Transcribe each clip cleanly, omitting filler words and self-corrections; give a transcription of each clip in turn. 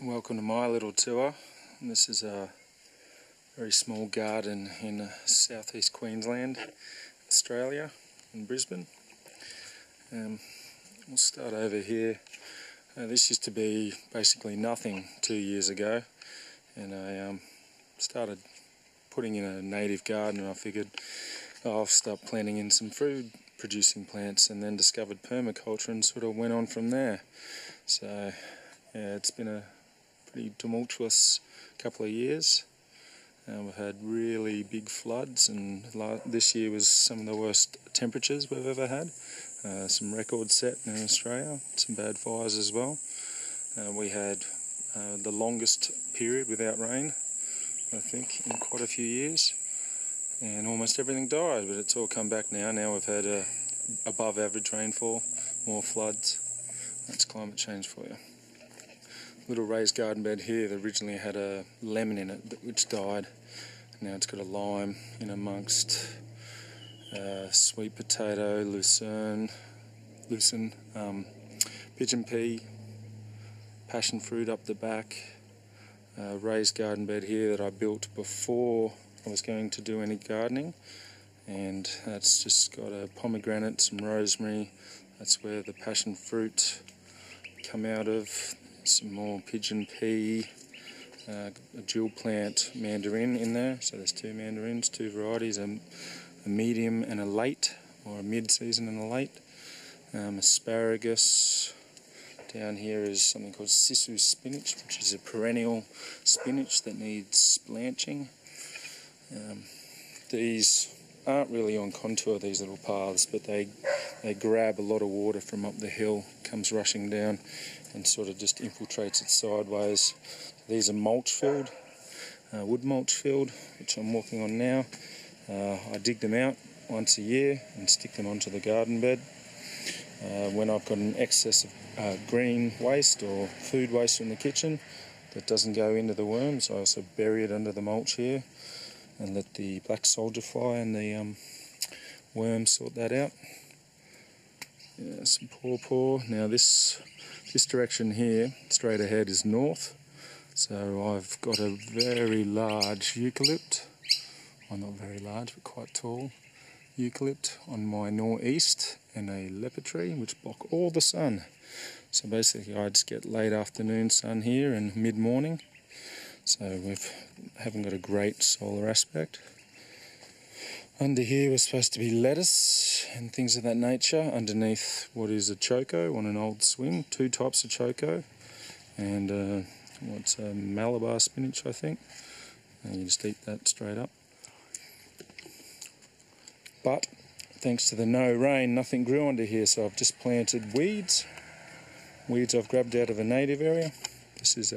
Welcome to my little tour. This is a very small garden in southeast Queensland, Australia, in Brisbane. We'll start over here. This used to be basically nothing 2 years ago, and I started putting in a native garden, and I figured I'll start planting in some food producing plants, and then discovered permaculture and sort of went on from there. So yeah, it's been a pretty tumultuous couple of years. We've had really big floods, and this year was some of the worst temperatures we've ever had. Some records set in Australia, some bad fires as well. We had the longest period without rain, I think, in quite a few years, and almost everything died, but it's all come back now. Now we've had above average rainfall, more floods. That's climate change for you. Little raised garden bed here that originally had a lemon in it which died. Now it's got a lime in amongst sweet potato, lucerne, pigeon pea, passion fruit up the back. Raised garden bed here that I built before I was going to do any gardening, and that's just got a pomegranate, some rosemary. That's where the passion fruit come out of. Some more pigeon pea, a jewel plant mandarin in there. So there's two mandarins, two varieties, a medium and a late, or a mid-season and a late. Asparagus. Down here is something called sisu spinach, which is a perennial spinach that needs blanching. These aren't really on contour, these little paths, but they grab a lot of water from up the hill, comes rushing down and sort of just infiltrates it sideways. These are mulch filled, wood mulch filled, which I'm walking on now. I dig them out once a year and stick them onto the garden bed. When I've got an excess of green waste or food waste from the kitchen that doesn't go into the worms, I also bury it under the mulch here and let the black soldier fly and the worms sort that out. Yeah, some pawpaw. Now this direction here, straight ahead, is north. So I've got a very large eucalypt, well, not very large but quite tall eucalypt on my northeast, and a leopard tree which block all the sun. So basically I just get late afternoon sun here and mid-morning. So we haven't got a great solar aspect. Under here was supposed to be lettuce and things of that nature. Underneath what is a choco on an old swing, two types of choco, and what's a Malabar spinach, I think. And you just eat that straight up. But thanks to the no rain, nothing grew under here, so I've just planted weeds. Weeds I've grabbed out of a native area. This is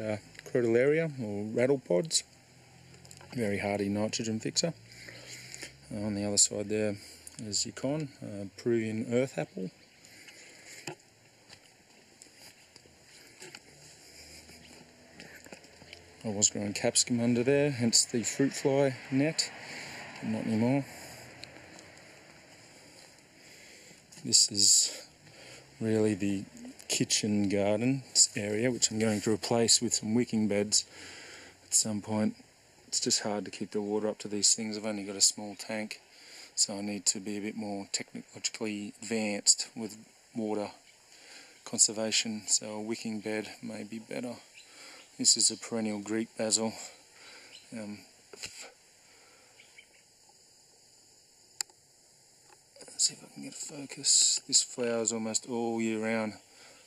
Crotalaria, or rattle pods. Very hardy nitrogen fixer. On the other side there is Yukon, Peruvian earth apple. I was growing capsicum under there, hence the fruit fly net, but not anymore. This is really the kitchen garden area, which I'm going to replace with some wicking beds at some point. It's just hard to keep the water up to these things. I've only got a small tank, so I need to be a bit more technologically advanced with water conservation, so a wicking bed may be better. This is a perennial Greek basil. Let's see if I can get a focus. This flowers almost all year round,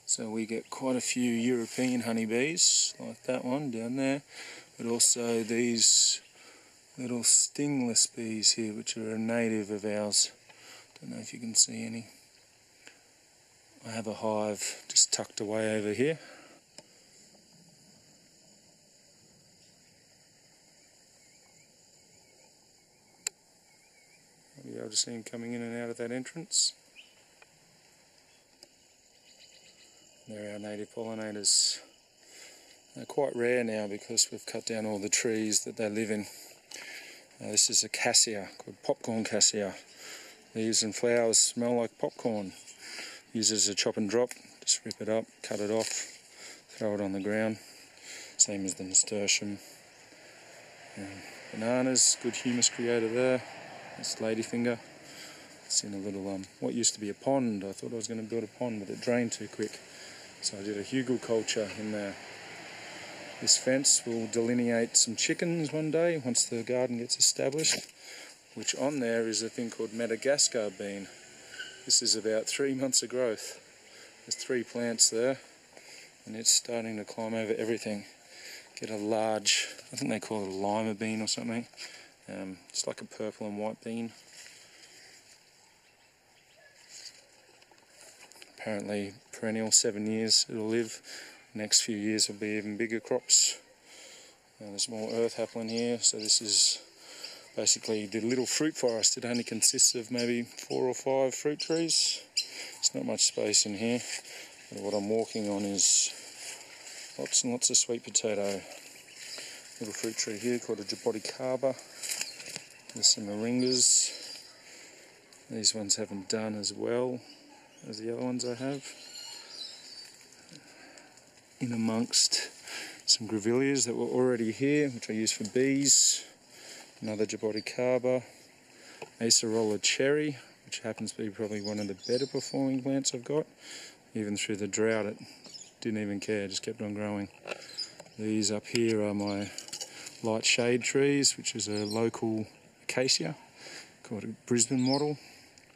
so we get quite a few European honeybees, like that one down there, but also these little stingless bees here, which are a native of ours. Don't know if you can see any. I have a hive just tucked away over here. You'll be able to see them coming in and out of that entrance. They're our native pollinators. They're quite rare now because we've cut down all the trees that they live in. This is a cassia called popcorn cassia. Leaves and flowers smell like popcorn. Use it as a chop and drop. Just rip it up, cut it off, throw it on the ground. same as the nasturtium. Bananas, good humus creator there. That's ladyfinger. It's in a little, what used to be a pond. I thought I was going to build a pond, but it drained too quick. So I did a hugelkultur in there. This fence will delineate some chickens one day once the garden gets established, which on there is a thing called Madagascar bean. This is about 3 months of growth. There's 3 plants there, and it's starting to climb over everything. Get a large, I think they call it a lima bean or something. It's like a purple and white bean. Apparently perennial, 7 years it'll live. Next few years will be even bigger crops. There's more earth happening here, so this is basically the little fruit forest. It only consists of maybe 4 or 5 fruit trees. There's not much space in here, but what I'm walking on is lots and lots of sweet potato. Little fruit tree here called a jaboticaba. There's some moringas. These ones haven't done as well as the other ones I have. In amongst some grevilleas that were already here, which I use for bees. Another jaboticaba. Acerola cherry, which happens to be probably one of the better performing plants I've got. Even through the drought, it didn't even care, just kept on growing. These up here are my light shade trees, which is a local acacia called a Brisbane model,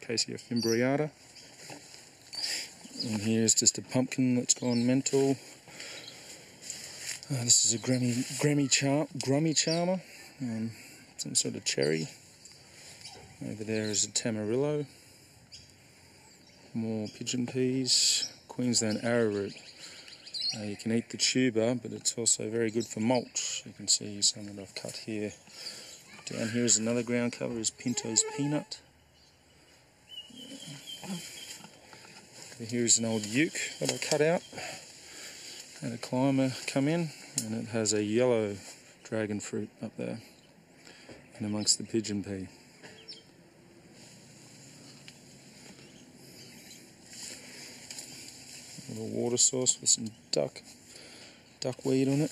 Acacia fimbriata. And here's just a pumpkin that's gone mental. This is a grummy charmer, some sort of cherry. Over there is a tamarillo. More pigeon peas, Queensland arrowroot. You can eat the tuber, but it's also very good for mulch. You can see some that I've cut here. Down here is another ground cover, is Pinto's peanut. Here's an old uke that I cut out. Had a climber come in, and it has a yellow dragon fruit up there, and amongst the pigeon pea. A little water source with some duckweed on it.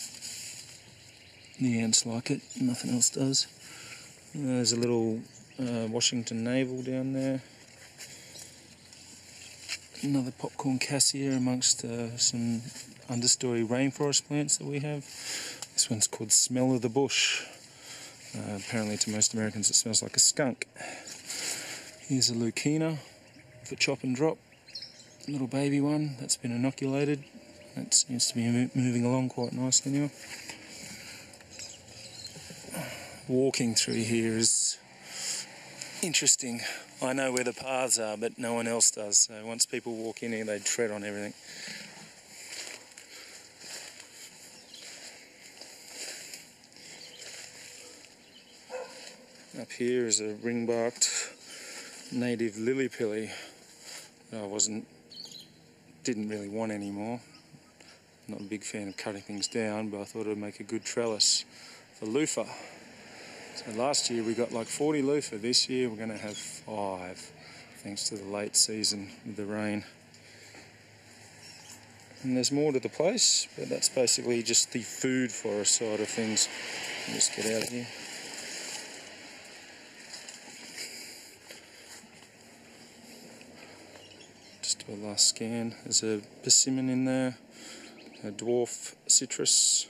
The ants like it, nothing else does. There's a little Washington navel down there. Another popcorn cassia amongst some understory rainforest plants that we have. This one's called Smell of the Bush. Apparently to most Americans it smells like a skunk. Here's a lucina for chop and drop. Little baby one that's been inoculated. That seems to be moving along quite nicely now. Walking through here is interesting. I know where the paths are, but no one else does. So once people walk in here, they tread on everything. Up here is a ring-barked native lily pilly that I didn't really want anymore. I'm not a big fan of cutting things down, but I thought it would make a good trellis for loofah. So last year we got like 40 loofah. This year we're going to have 5, thanks to the late season with the rain. And there's more to the place, but that's basically just the food forest side of things. I'll just get out of here. Just do a last scan. There's a persimmon in there, a dwarf citrus.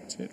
That's it.